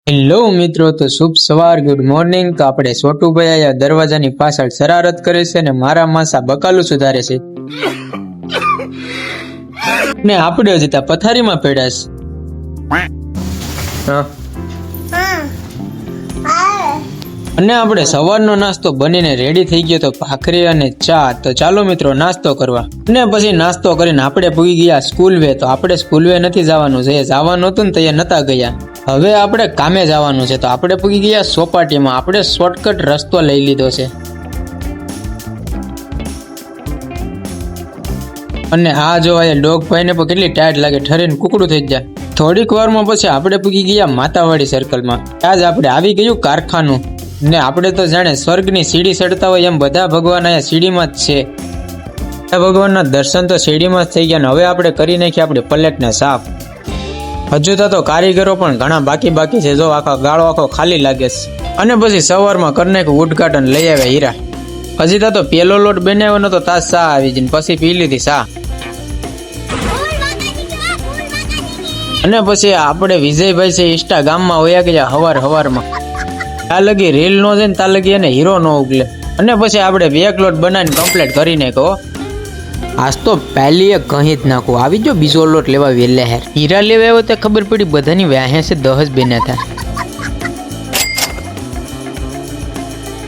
Hello મિત્રો, તો શુભ સવાર, ગુડ મોર્નિંગ। તો આપણે છોટુભાઈ આયા દરવાજાની પાછળ શરારત કરે છે અને મારા માસા બકાલું સુધારે છે ને આપણે હજી ત્યાં પથારીમાં પડ્યા છે। અને આપણે સવારનો નાસ્તો બનીને રેડી થઈ ગયો તો ભાખરી અને ચા। તો ચાલો મિત્રો નાસ્તો કરવા। અને પછી નાસ્તો કરીને આપણે પૂગી ગયા સ્કૂલ વે। તો આપણે સ્કૂલ વે નથી જવાનું, જે જવાનું હતું ને તે નતા ગયા, હવે આપણે કામે જવાનું છે। તો આપણે પૂગી ગયા સોપાટીમાં। આપણે શોર્ટકટ રસ્તો લઈ લીધો છે અને આ જો આ ડોગ ભાઈને પણ કેટલી ટાઈટ લાગે, ઠરીને કુકડું થઈ જાય। થોડીક વારમાં પછી આપણે પૂગી ગયા માતાવાડી સર્કલમાં। આજ આપણે આવી ગયું કારખાનું ને આપણે તો જાણે સ્વર્ગની સીડી ચડતા હોય એમ બધા ભગવાન અહીંયા સીડીમાં જ છે। ભગવાનના દર્શન તો સીડીમાં જ થઈ ગયા ને હવે આપણે કરી નાખીએ આપણે પ્લેટને સાફ। હજુ તો કારીગરો પણ ઘણા બાકી છે, જો આખો ગાળો આખો ખાલી લાગે છે। અને પછી સવારમાં કરી નાખ્યું ઉદઘાટન, લઈ આવ્યા હીરા। હજી તો પેલો લોટ બનાવ્યો નતો, તાજ ચા આવી જઈને પછી પી લીધી ચા। અને પછી આપણે વિજયભાઈ છે ઇન્સ્ટાગ્રામમાં હોયા ગયા હવારમાં। આ લગી રીલ નો જાય ને તા લગી એને હીરો નો ઉગલે। અને પછી આપણે બે લોટ બનાવીને કમ્પ્લીટ કરી નાખ્યો। આજ તો પહેલી એક કહી જ નાખું, આવી જો બીજો લોટ લેવા વેલે હેર હીરા લેવા આવ્યો તો ખબર પડી બધાની વ્યાહે છે 10 બન્યા હતા।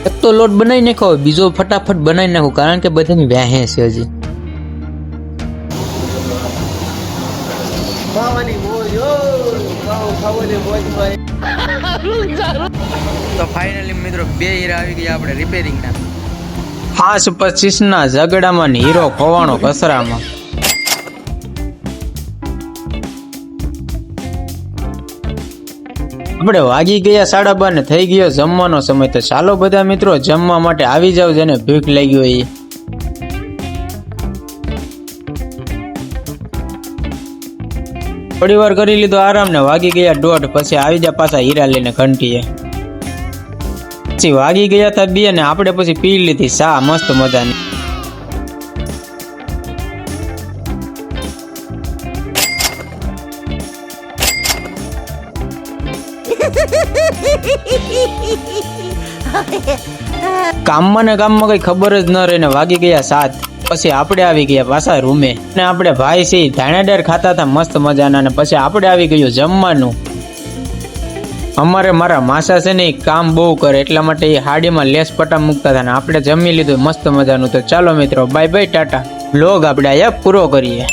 એક તો લોટ બનાવી નાખો, બીજો ફટાફટ બનાવી નાખું કારણ કે બધાની વ્યાહે છે હજી। તો ફાઇનલી મિત્રો બે હીરા આવી ગયા આપણે રિપેરિંગ ના। 5-25 ના ઝઘડામાં હીરો ખોવાણો કચરામાં। આપણે વાગી ગયા 12:30 ને થઈ ગયો જમવાનો સમય। તો ચાલો બધા મિત્રો જમવા માટે આવી જાવ, જેને ભૂખ લાગી હોય। થોડી વાર કરી લીધો આરામ ને વાગી ગયા 1:30, પછી આવી જા પાછા હીરા લઈને ઘંટીએ। પછી વાગી ગયા હતા 2 ને આપણે પછી પી લીધી ચા મસ્ત મજાની। કામમાં ને કામમાં કઈ ખબર જ ન રહી ને વાગી ગયા 7, પછી આપણે આવી ગયા પાછા રૂમે। ને આપણે ભાઈ છે ધાણાદાર ખાતા હતા મસ્ત મજાના ને પછી આપણે આવી ગયું જમવાનું। અમારે મારા માસા છે ને એ કામ બહુ કરે એટલા માટે એ હાડીમાં લેસ પટા મૂકતા હતા ને આપણે જમી લીધું મસ્ત મજાનું। તો ચાલો મિત્રો બાય બાય ટાટા, વ્લોગ આપણે અહીંયા પૂરો કરીએ।